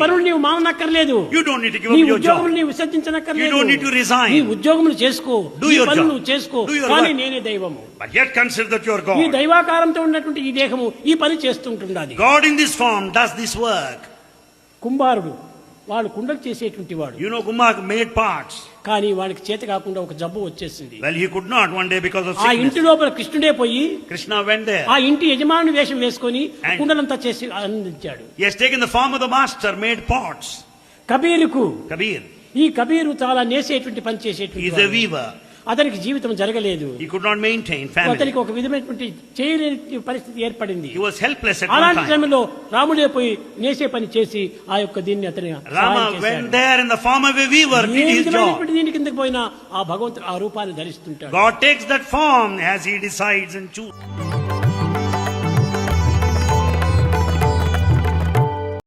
పనులు నీవు మాననక్కర్లేదు. You don't need to give నీ up your ఉద్యోగం job. నీవు విసర్జించనక్కర్లేదు. You don't need to resign. నీ ఉద్యోగములు చేసుకో, Do నీ your పనులు job. నువ్వు చేసుకో, Do your కానీ work. నేనే దైవము. But yet consider that you are ఈ God. దైవాకారంతో ఉన్నటువంటి ఈ దేహము ఈ పని చేస్తుంటున్నది. God in this form does this work. కుంభారుడు వాడు కుండలు చేసేటువంటి వాడు. You know, Kumar made parts. కానీ వాడికి చేత కాకుండా ఒక జబ్బు వచ్చేసింది. Well, he could not one day because of ఆ ఇంటి sickness. లోపల కృష్ణుడే పోయి Krishna went there. ఆ ఇంటి యజమాని వేషం వేసుకొని And- కుండలంతా చేసి ఆనందించాడు. He has taken the form of the master, made pots. కబీరుకు Kabir, ఈ కబీరు చాలా నేసేటువంటి పని he చేసేటువంటి is a వాడు. weaver. అతనికి జీవితం జరగలేదు. He could not maintain family. అతనికి ఒక విధమైనటువంటి చేయలేని పరిస్థితి ఏర్పడింది. He was helpless at one అలాంటి time. సమయంలో రాముడే పోయి నేసే పని చేసి ఆ యొక్క దీన్ని అతని Rama went there in the form of a weaver, did his job. దీని కిందకి పోయినా ఆ భగవంతుడు ఆ రూపాన్ని ధరిస్తుంటాడు. God takes that form as he decides and chooses.